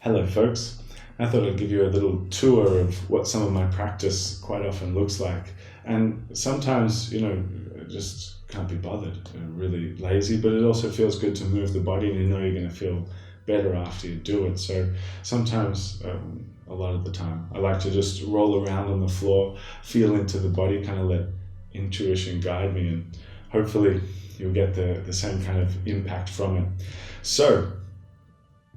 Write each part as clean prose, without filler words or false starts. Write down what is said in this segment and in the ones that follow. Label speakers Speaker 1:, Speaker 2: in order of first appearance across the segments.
Speaker 1: Hello, folks. I thought I'd give you a little tour of what some of my practice quite often looks like. And sometimes, I just can't be bothered, really lazy, but it also feels good to move the body and you know you're going to feel better after you do it. So sometimes, a lot of the time, I like to just roll around on the floor, feel into the body, kind of let intuition guide me, and hopefully you'll get the same kind of impact from it. So,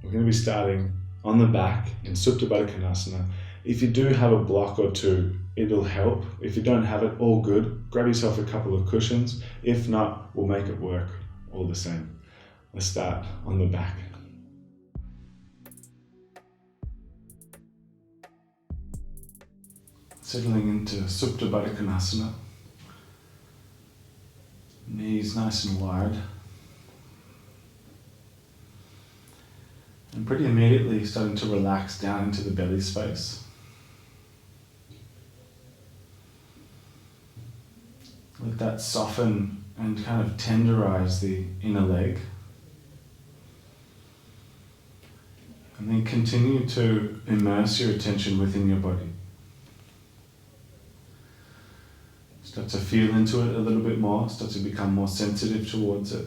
Speaker 1: we're going to be starting on the back in Supta Baddha Konasana. If you do have a block or two, it'll help. If you don't have it, all good. Grab yourself a couple of cushions. If not, we'll make it work all the same. Let's start on the back. Settling into Supta Baddha Konasana. Knees nice and wide. And pretty immediately starting to relax down into the belly space. Let that soften and kind of tenderize the inner leg. And then continue to immerse your attention within your body. Start to feel into it a little bit more, start to become more sensitive towards it.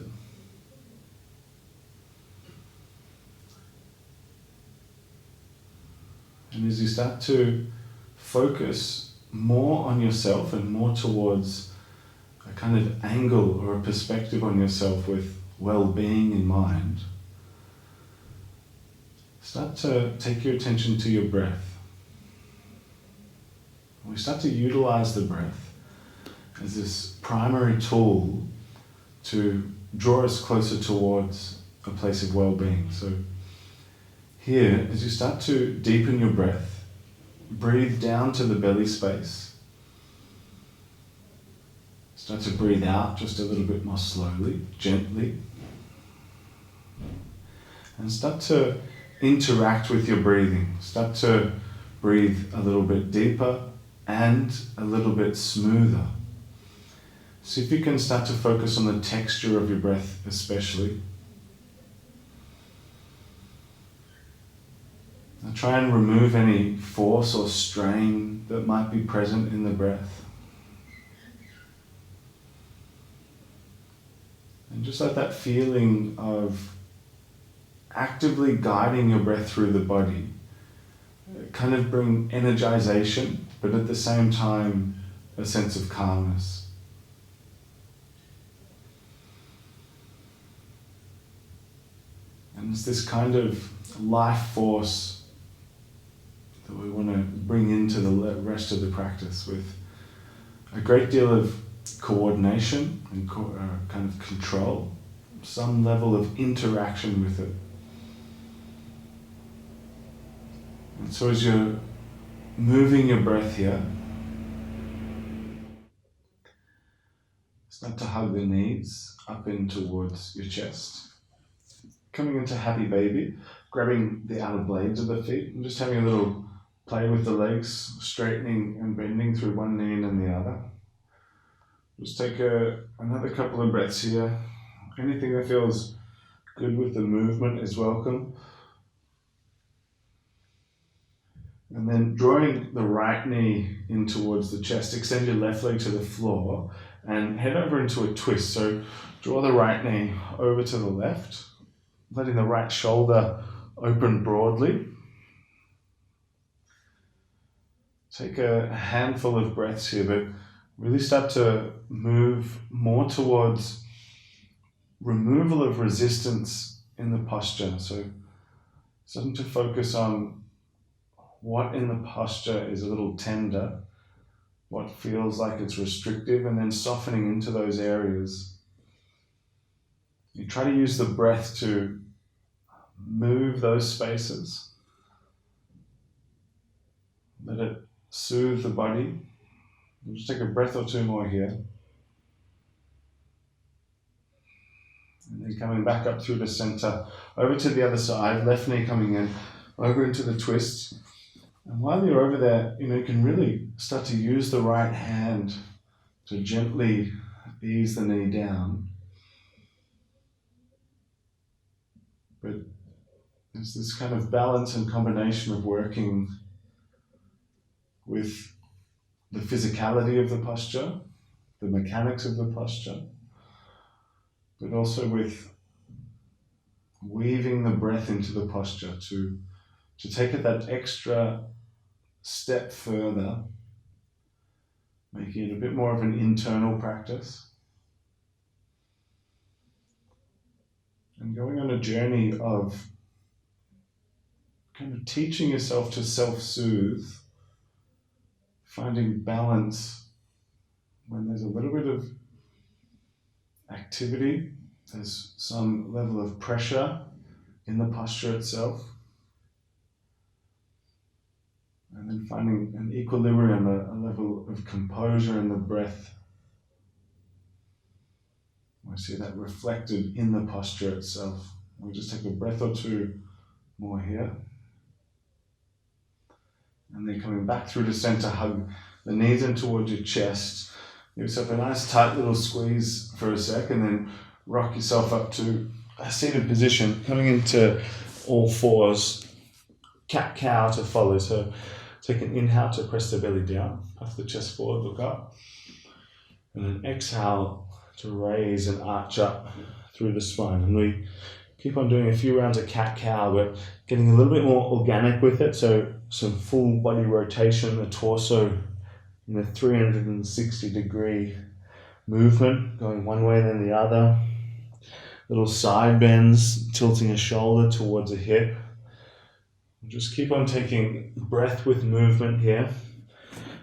Speaker 1: And as you start to focus more on yourself and more towards a kind of angle or a perspective on yourself with well-being in mind, start to take your attention to your breath. We start to utilize the breath as this primary tool to draw us closer towards a place of well-being. So here, as you start to deepen your breath, breathe down to the belly space. Start to breathe out just a little bit more slowly, gently. And start to interact with your breathing. Start to breathe a little bit deeper and a little bit smoother. See if you can start to focus on the texture of your breath especially. Now try and remove any force or strain that might be present in the breath. And just let that feeling of actively guiding your breath through the body kind of bring energization, but at the same time a sense of calmness. And it's this kind of life force that we want to bring into the rest of the practice with a great deal of coordination and kind of control, some level of interaction with it. And so as you're moving your breath here, start to hug the knees up in towards your chest. Coming into happy baby, grabbing the outer blades of the feet and just having a little play with the legs, straightening and bending through one knee and then the other. Just take another couple of breaths here. Anything that feels good with the movement is welcome. And then drawing the right knee in towards the chest, extend your left leg to the floor and head over into a twist. So draw the right knee over to the left, letting the right shoulder open broadly. Take a handful of breaths here, but really start to move more towards removal of resistance in the posture. So starting to focus on what in the posture is a little tender, what feels like it's restrictive, and then softening into those areas. You try to use the breath to move those spaces. Let it soothe the body. We'll just take a breath or two more here. And then coming back up through the center, over to the other side, left knee coming in, over into the twist. And while you're over there, you can really start to use the right hand to gently ease the knee down. But It's this kind of balance and combination of working with the physicality of the posture, the mechanics of the posture, but also with weaving the breath into the posture to take it that extra step further, making it a bit more of an internal practice. And going on a journey of kind of teaching yourself to self-soothe, finding balance when there's a little bit of activity, there's some level of pressure in the posture itself, and then finding an equilibrium, a level of composure in the breath. I see that reflected in the posture itself. We'll just take a breath or two more here. And then coming back through to center, hug the knees in towards your chest. Give yourself a nice tight little squeeze for a sec, and then rock yourself up to a seated position, coming into all fours. Cat-cow to follow. So take an inhale to press the belly down, puff the chest forward, look up. And then exhale to raise and arch up through the spine. And we keep on doing a few rounds of cat-cow. We're getting a little bit more organic with it. So some full body rotation, the torso in a 360-degree movement, going one way then the other. Little side bends, tilting a shoulder towards a hip. Just keep on taking breath with movement here,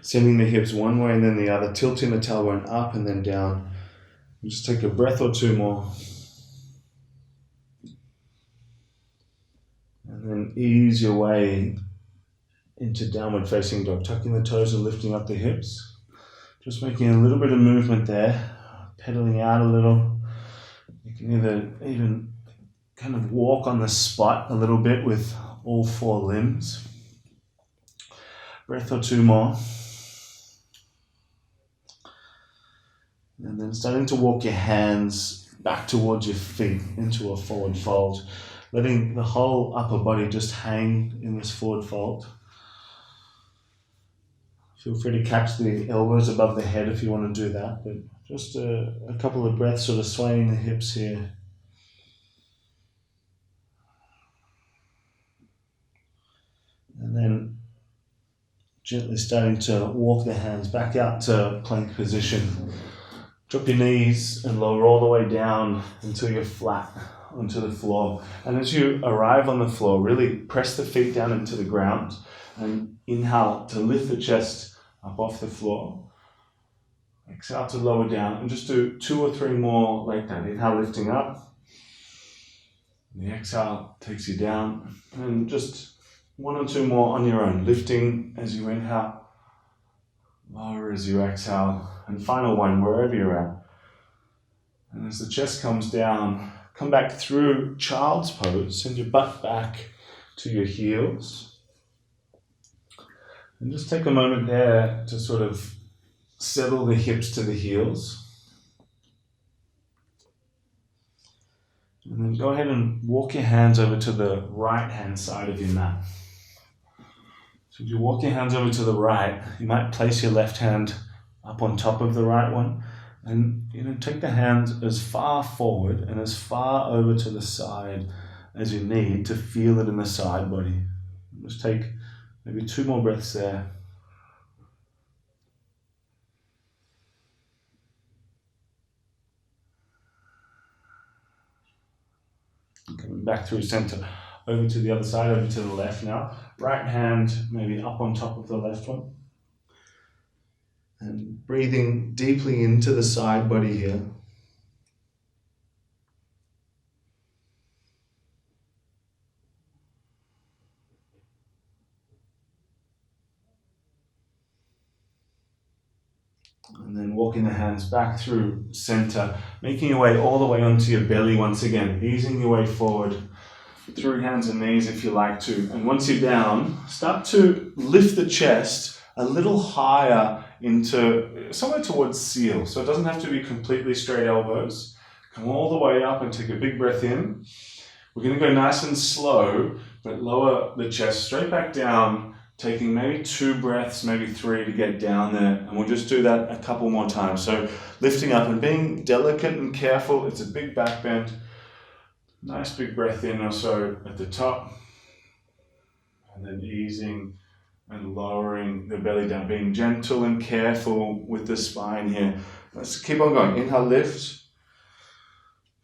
Speaker 1: sending the hips one way and then the other, tilting the tailbone up and then down. And just take a breath or two more. And then ease your way into downward facing dog, tucking the toes and lifting up the hips. Just making a little bit of movement there, pedaling out a little. You can either even kind of walk on the spot a little bit with all four limbs. Breath or two more. And then starting to walk your hands back towards your feet into a forward fold, letting the whole upper body just hang in this forward fold. Feel free to catch the elbows above the head if you want to do that, but just a couple of breaths sort of swaying the hips here. And then gently starting to walk the hands back out to plank position. Drop your knees and lower all the way down until you're flat onto the floor. And as you arrive on the floor, really press the feet down into the ground and inhale to lift the chest up off the floor. Exhale to lower down, and just do 2 or 3 more like that. Inhale, lifting up. The exhale takes you down, and just 1 or 2 more on your own. Lifting as you inhale, lower as you exhale, and final one wherever you're at. And as the chest comes down, come back through child's pose. Send your butt back to your heels. And just take a moment there to sort of settle the hips to the heels. And then go ahead and walk your hands over to the right hand side of your mat. So if you walk your hands over to the right, you might place your left hand up on top of the right one. And take the hands as far forward and as far over to the side as you need to feel it in the side body. Just take maybe 2 more breaths there. Coming back through center, over to the other side, over to the left now. Right hand maybe up on top of the left one. And breathing deeply into the side body here. And then walking the hands back through center, making your way all the way onto your belly once again, easing your way forward through hands and knees if you like to. And once you're down, start to lift the chest a little higher into somewhere towards seal. So it doesn't have to be completely straight elbows. Come all the way up and take a big breath in. We're going to go nice and slow, But lower the chest straight back down, taking maybe 2 breaths, maybe 3 to get down there. And we'll just do that a couple more times. So lifting up and being delicate and careful. It's a big back bend. Nice big breath in or so at the top. And then easing and lowering the belly down, being gentle and careful with the spine here. Let's keep on going. Inhale, lift.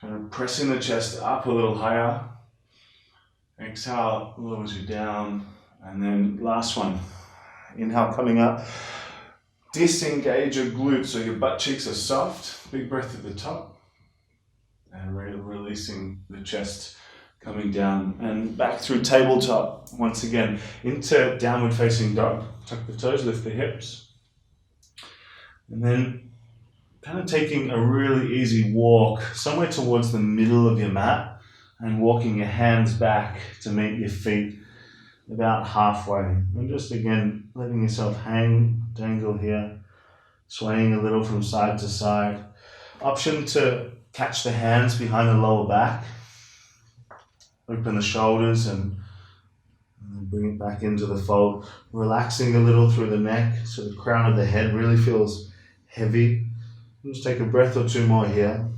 Speaker 1: Kind of pressing the chest up a little higher. Exhale, lowers you down. And then last one. Inhale, coming up. Disengage your glutes so your butt cheeks are soft. Big breath at the top. And releasing the chest, coming down and back through tabletop. Once again, into downward facing dog. Tuck the toes, lift the hips. And then kind of taking a really easy walk somewhere towards the middle of your mat and walking your hands back to meet your feet about halfway. And just again, letting yourself dangle here, swaying a little from side to side. Option to catch the hands behind the lower back. Open the shoulders and bring it back into the fold. Relaxing a little through the neck so the crown of the head really feels heavy. Just take a breath or 2 more here.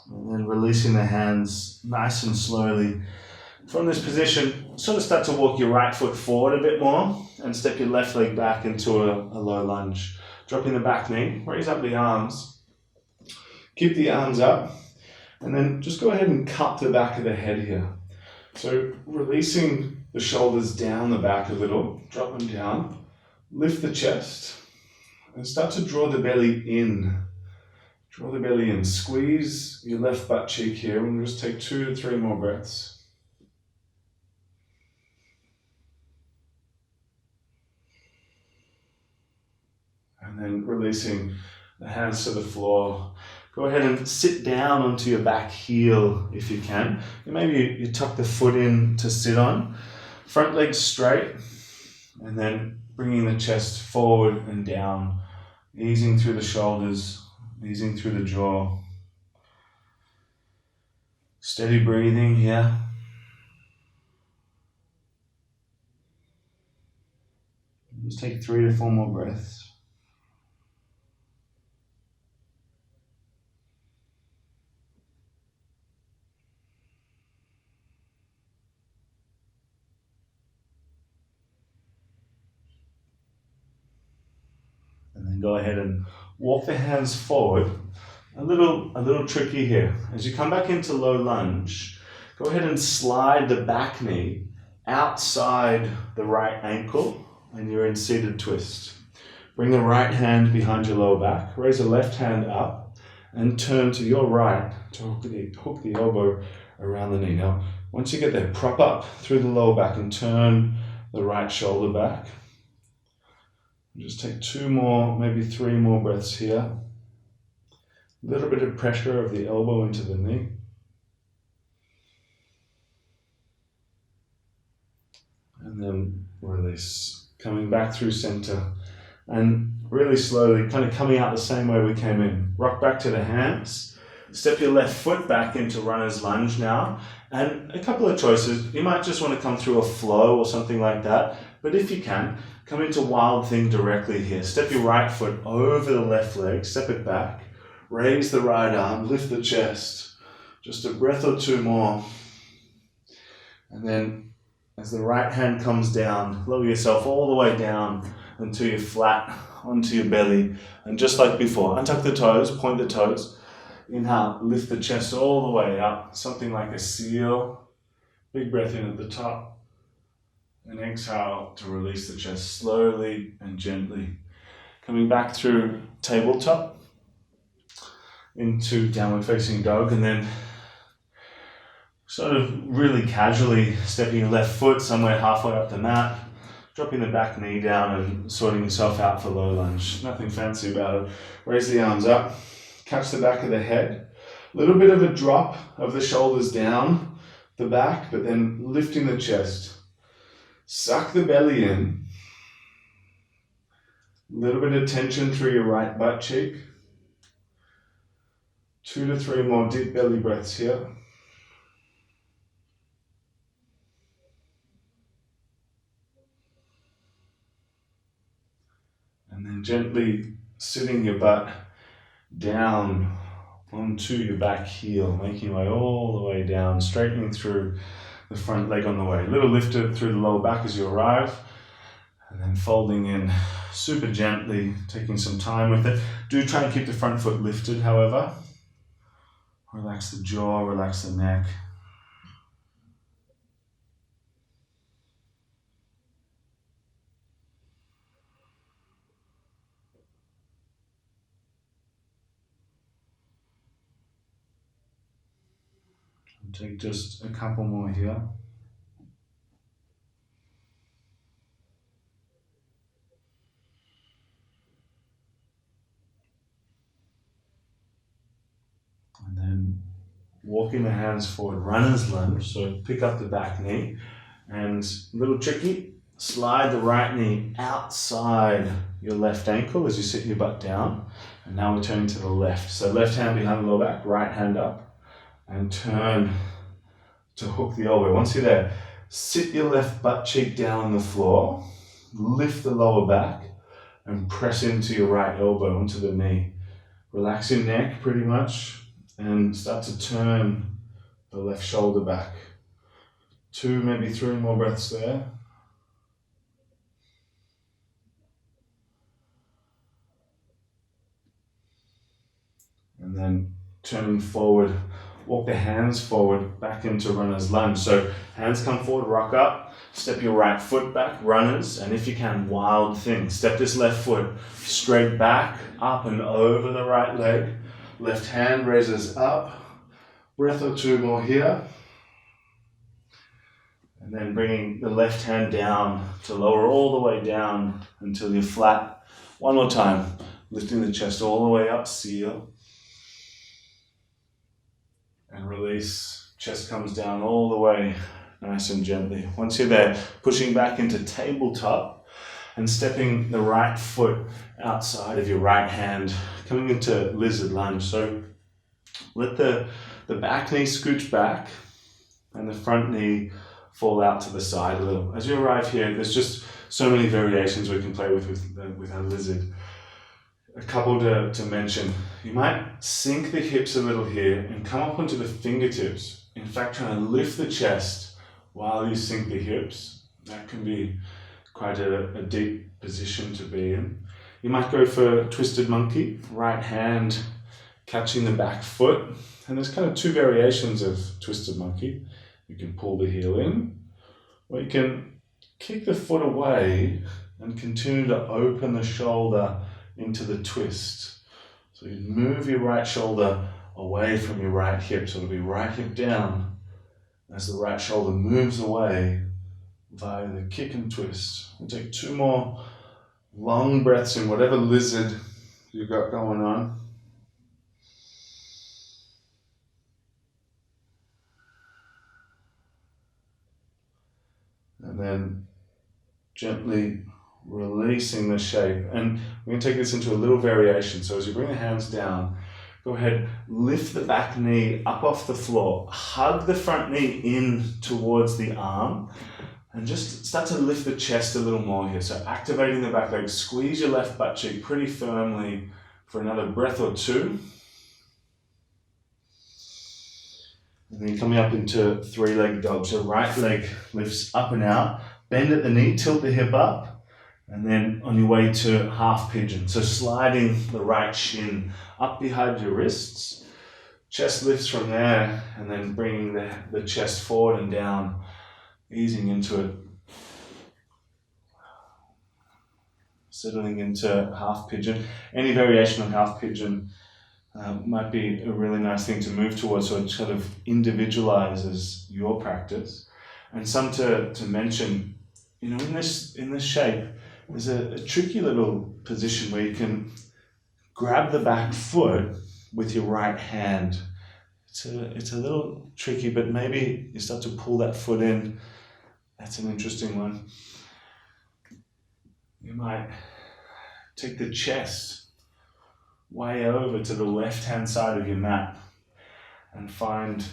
Speaker 1: And then releasing the hands nice and slowly. From this position, sort of start to walk your right foot forward a bit more and step your left leg back into a low lunge. Dropping the back knee, raise up the arms. Keep the arms up. And then just go ahead and cup the back of the head here. So releasing the shoulders down the back a little, drop them down. Lift the chest and start to draw the belly in. Draw the belly in. Squeeze your left butt cheek here and just take 2 to 3 more breaths. And then releasing the hands to the floor. Go ahead and sit down onto your back heel if you can. And maybe you tuck the foot in to sit on. Front leg straight. And then bringing the chest forward and down, easing through the shoulders, easing through the jaw. Steady breathing here. Just take 3 to 4 more breaths. And then go ahead and walk the hands forward. A little tricky here. As you come back into low lunge, go ahead and slide the back knee outside the right ankle and you're in seated twist. Bring the right hand behind your lower back. Raise the left hand up and turn to your right to hook the elbow around the knee. Now, once you get there, prop up through the lower back and turn the right shoulder back. Just take 2 more, maybe 3 more breaths here. A little bit of pressure of the elbow into the knee. And then release. Coming back through center. And really slowly, kind of coming out the same way we came in. Rock back to the hands. Step your left foot back into runner's lunge now. And a couple of choices. You might just want to come through a flow or something like that. But if you can, come into wild thing directly here. Step your right foot over the left leg. Step it back. Raise the right arm. Lift the chest. Just a breath or 2 more. And then as the right hand comes down, lower yourself all the way down until you're flat onto your belly. And just like before, untuck the toes, point the toes. Inhale, lift the chest all the way up, something like a seal. Big breath in at the top. And exhale to release the chest slowly and gently. Coming back through tabletop into downward facing dog, and then sort of really casually stepping your left foot somewhere halfway up the mat, dropping the back knee down and sorting yourself out for low lunge. Nothing fancy about it. Raise the arms up, catch the back of the head. A little bit of a drop of the shoulders down the back, but then lifting the chest. Suck the belly in. A little bit of tension through your right butt cheek. 2 to 3 more deep belly breaths here. And then gently sitting your butt down onto your back heel, making your way all the way down, straightening through the front leg on the way. A little lifted through the lower back as you arrive, and then folding in super gently, taking some time with it. Do try and keep the front foot lifted, however. Relax the jaw, relax the neck. Take just a couple more here. And then walking the hands forward, runner's lunge. So pick up the back knee and a little tricky, slide the right knee outside your left ankle as you sit your butt down. And now we're turning to the left. So left hand behind the lower back, right hand up, and turn to hook the elbow. Once you're there, sit your left butt cheek down on the floor, lift the lower back, and press into your right elbow onto the knee. Relax your neck pretty much, and start to turn the left shoulder back. 2, maybe 3 more breaths there. And then turning forward, walk the hands forward back into runner's lunge. So hands come forward, rock up, step your right foot back, runners, and if you can, wild thing. Step this left foot straight back, up and over the right leg. Left hand raises up. Breath or 2 more here. And then bringing the left hand down to lower all the way down until you're flat. One more time, lifting the chest all the way up, seal. And release, chest comes down all the way, nice and gently. Once you're there, pushing back into tabletop and stepping the right foot outside of your right hand, coming into lizard lunge. So let the back knee scooch back and the front knee fall out to the side a little. As you arrive here, there's just so many variations we can play with our lizard. A couple to mention. You might sink the hips a little here and come up onto the fingertips. In fact, trying to lift the chest while you sink the hips. That can be quite a deep position to be in. You might go for twisted monkey, right hand catching the back foot. And there's kind of 2 variations of twisted monkey. You can pull the heel in, or you can kick the foot away and continue to open the shoulder into the twist. So you move your right shoulder away from your right hip. So it'll be right hip down as the right shoulder moves away via the kick and twist. We'll take 2 more long breaths in whatever lizard you've got going on. And then gently releasing the shape. And we're going to take this into a little variation. So as you bring the hands down, go ahead, lift the back knee up off the floor, hug the front knee in towards the arm, and just start to lift the chest a little more here. So activating the back leg, squeeze your left butt cheek pretty firmly for another breath or 2. And then coming up into 3-leg dog. So right leg lifts up and out, bend at the knee, tilt the hip up, and then on your way to half pigeon. So sliding the right shin up behind your wrists, chest lifts from there, and then bringing the chest forward and down, easing into it. Settling into half pigeon. Any variation on half pigeon might be a really nice thing to move towards, so it sort of individualizes your practice. And some to mention, in this shape, there's a tricky little position where you can grab the back foot with your right hand. It's a little tricky, but maybe you start to pull that foot in. That's an interesting one. You might take the chest way over to the left-hand side of your mat and find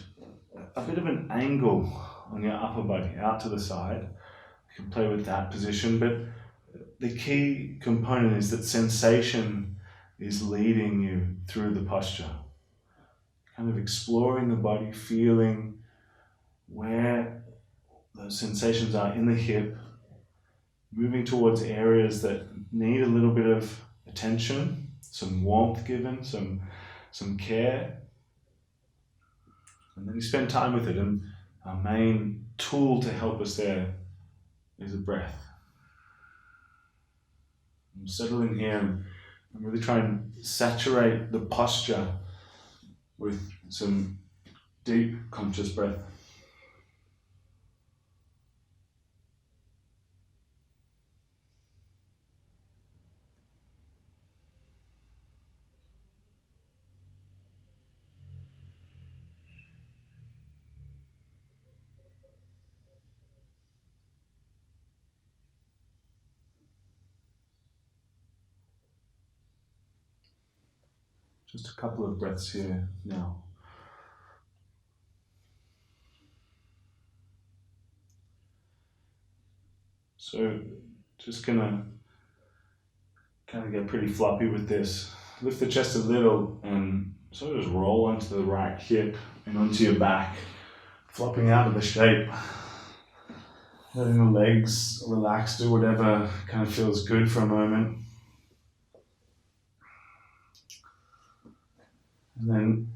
Speaker 1: a bit of an angle on your upper body out to the side. You can play with that position, but the key component is that sensation is leading you through the posture. Kind of exploring the body, feeling where those sensations are in the hip, moving towards areas that need a little bit of attention, some warmth given, some care. And then you spend time with it, and our main tool to help us there is a breath. Settle in here and really try and saturate the posture with some deep conscious breath. Just a couple of breaths here now. So just gonna kind of get pretty floppy with this. Lift the chest a little and sort of just roll onto the right hip and onto your back, flopping out of the shape. Letting the legs relax, do whatever kind of feels good for a moment. And then,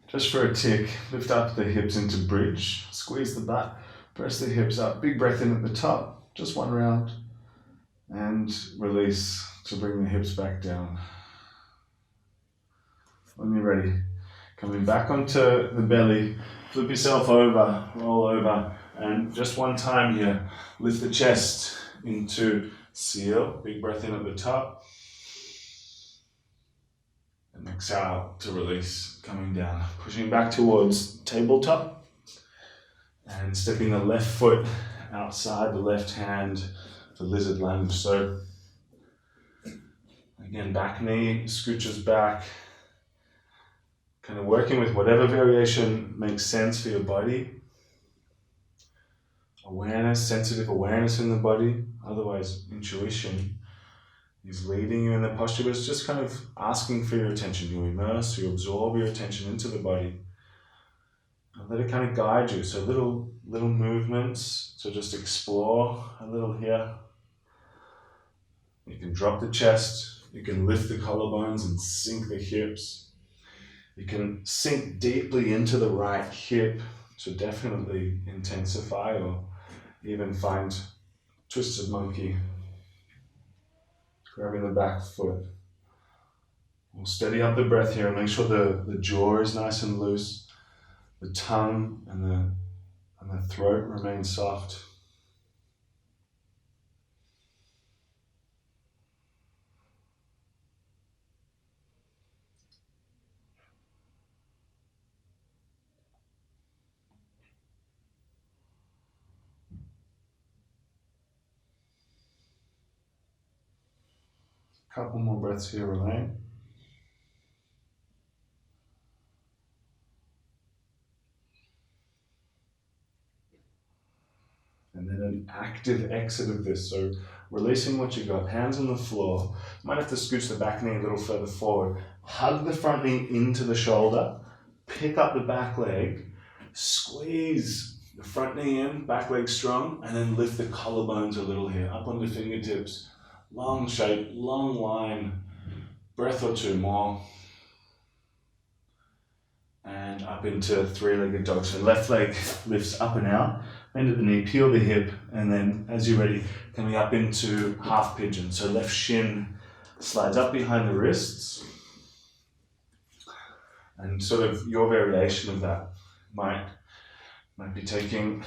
Speaker 1: just for a tick, lift up the hips into bridge, squeeze the butt, press the hips up, big breath in at the top, just one round, and release to bring the hips back down. When you're ready, coming back onto the belly, flip yourself over, roll over, and just one time here, lift the chest into seal, big breath in at the top. And exhale to release, coming down, pushing back towards tabletop and stepping the left foot outside the left hand for lizard lunge. So again, back knee scooches back, kind of working with whatever variation makes sense for your body. Awareness, sensitive awareness in the body, otherwise intuition is leading you in the posture, but it's just kind of asking for your attention. You immerse, you absorb your attention into the body. And let it kind of guide you. So little movements to just explore a little here. You can drop the chest, you can lift the collarbones and sink the hips. You can sink deeply into the right hip to definitely intensify or even find twisted monkey. Grabbing the back foot. We'll steady up the breath here and make sure the jaw is nice and loose. The tongue and the throat remain soft. Couple more breaths here remain. And then an active exit of this. So releasing what you got, hands on the floor. You might have to scooch the back knee a little further forward. Hug the front knee into the shoulder. Pick up the back leg. Squeeze the front knee in, back leg strong, and then lift the collarbones a little here, up onto fingertips. Long shape, long line, breath or two more. And up into three-legged dog. So left leg lifts up and out, bend at the knee, peel the hip, and then as you're ready, coming up into half pigeon. So left shin slides up behind the wrists. And sort of your variation of that might be taking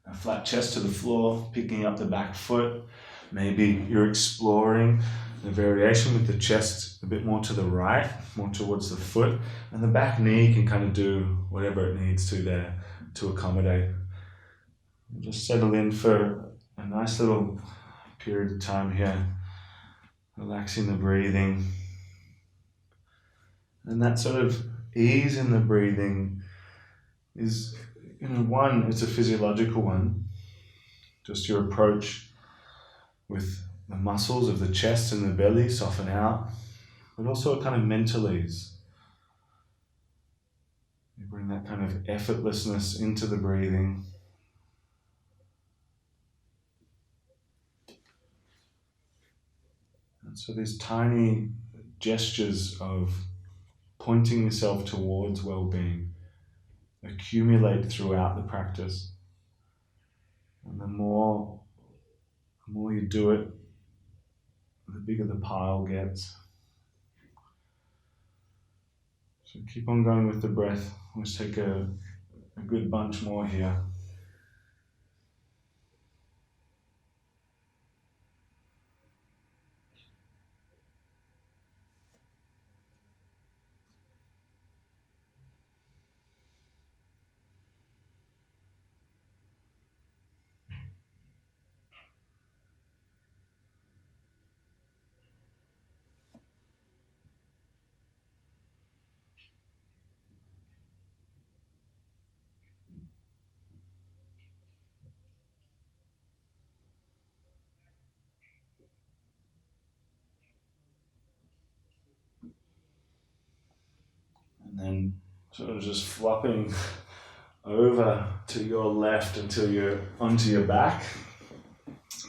Speaker 1: a flat chest to the floor, picking up the back foot. Maybe you're exploring the variation with the chest a bit more to the right, more towards the foot, and the back knee can kind of do whatever it needs to there to accommodate. Just settle in for a nice little period of time here, relaxing the breathing, And that sort of ease in the breathing is, one, it's a physiological one. Just your approach with the muscles of the chest and the belly soften out, but also a kind of mental ease. You bring that kind of effortlessness into the breathing. And so these tiny gestures of pointing yourself towards well-being accumulate throughout the practice. And the more you do it, the bigger the pile gets. So keep on going with the breath. Let's take a good bunch more here. And then sort of just flopping over to your left until you're onto your back.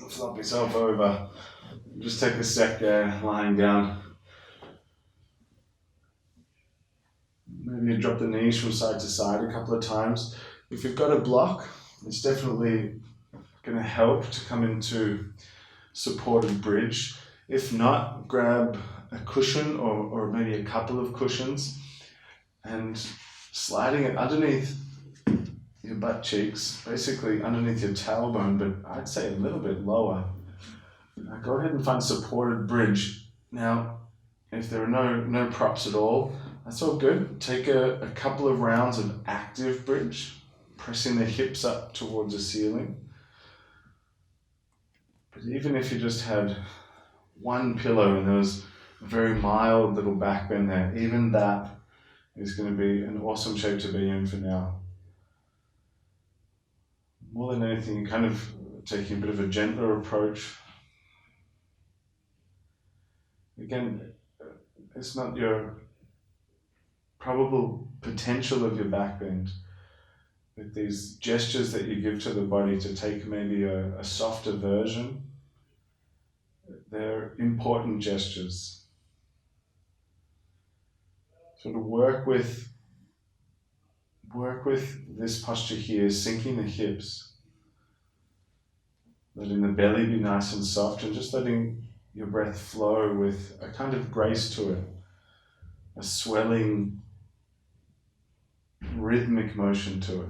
Speaker 1: Flop yourself over. Just take a sec there, lying down. Maybe you drop the knees from side to side a couple of times. If you've got a block, it's definitely going to help to come into supported bridge. If not, grab a cushion or maybe a couple of cushions and sliding it underneath your butt cheeks, basically underneath your tailbone, but I'd say a little bit lower. Go ahead and find supported bridge. Now, if there are no props at all, that's all good. Take a couple of rounds of active bridge, pressing the hips up towards the ceiling. But even if you just had one pillow and there was a very mild little back bend there, even that is going to be an awesome shape to be in for now. More than anything, you're kind of taking a bit of a gentler approach. Again, it's not your probable potential of your back bend, but these gestures that you give to the body to take maybe a softer version, they're important gestures. Sort of work with this posture here, sinking the hips, letting the belly be nice and soft, and just letting your breath flow with a kind of grace to it, a swelling, rhythmic motion to it.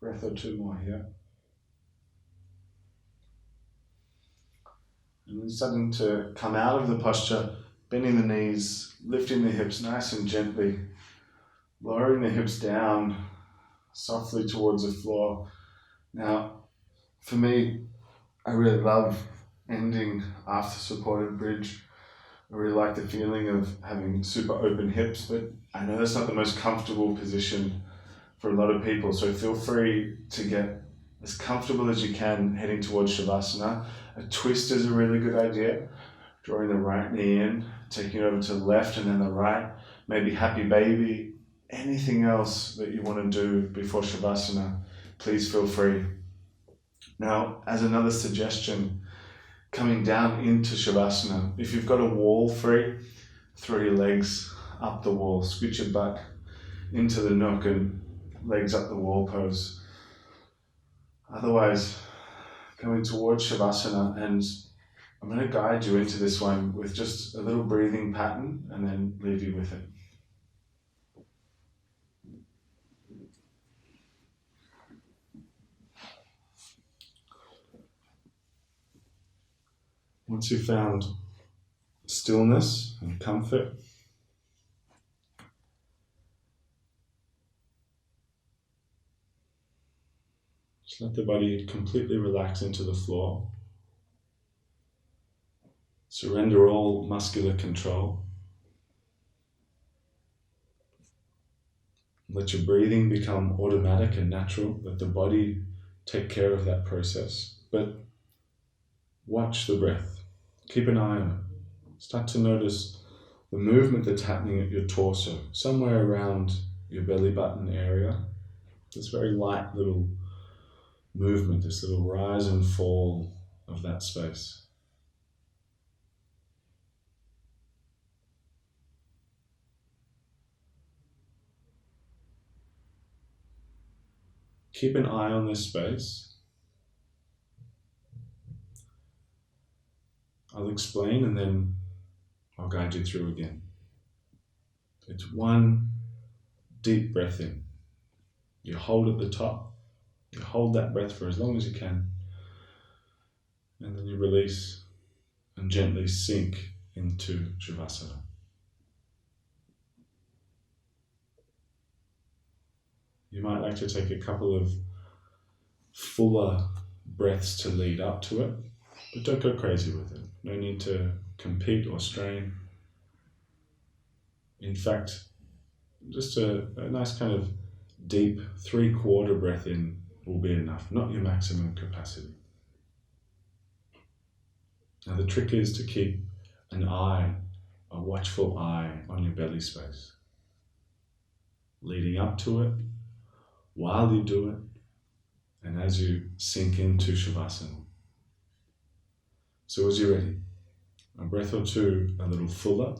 Speaker 1: Breath or two more here. And then starting to come out of the posture, bending the knees, lifting the hips nice and gently, lowering the hips down softly towards the floor. Now, for me, I really love ending after supported bridge. I really like the feeling of having super open hips, but I know that's not the most comfortable position for a lot of people, so feel free to get as comfortable as you can heading towards Savasana. A twist is a really good idea. Drawing the right knee in, taking it over to the left and then the right. Maybe happy baby anything else that you want to do before Shavasana, please feel free. Now, as another suggestion, coming down into Shavasana, if you've got a wall free, throw your legs up the wall, scoot your butt into the nook and legs up the wall pose. Otherwise, coming towards Shavasana, and I'm going to guide you into this one with just a little breathing pattern and then leave you with it. Once you've found stillness and comfort, just let the body completely relax into the floor. Surrender all muscular control. Let your breathing become automatic and natural. Let the body take care of that process. But watch the breath. Keep an eye on it. Start to notice the movement that's happening at your torso, somewhere around your belly button area. This very light little movement, this little rise and fall of that space. Keep an eye on this space. I'll explain and then I'll guide you through again. It's one deep breath in. You hold at the top. You hold that breath for as long as you can. And then you release and gently sink into Shavasana. You might like to take a couple of fuller breaths to lead up to it, but don't go crazy with it. No need to compete or strain. In fact, just a nice kind of deep 3/4 breath in will be enough, not your maximum capacity. Now the trick is to keep an eye, a watchful eye on your belly space. Leading up to it, while you do it, and as you sink into Shavasana. So as you're ready, a breath or two a little fuller,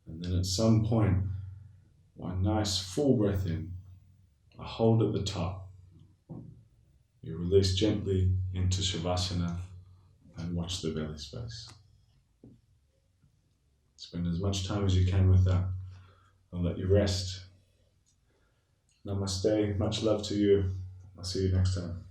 Speaker 1: and then at some point, one nice full breath in, a hold at the top. You release gently into Savasana and watch the belly space. Spend as much time as you can with that. I'll let you rest. Namaste, much love to you. I'll see you next time.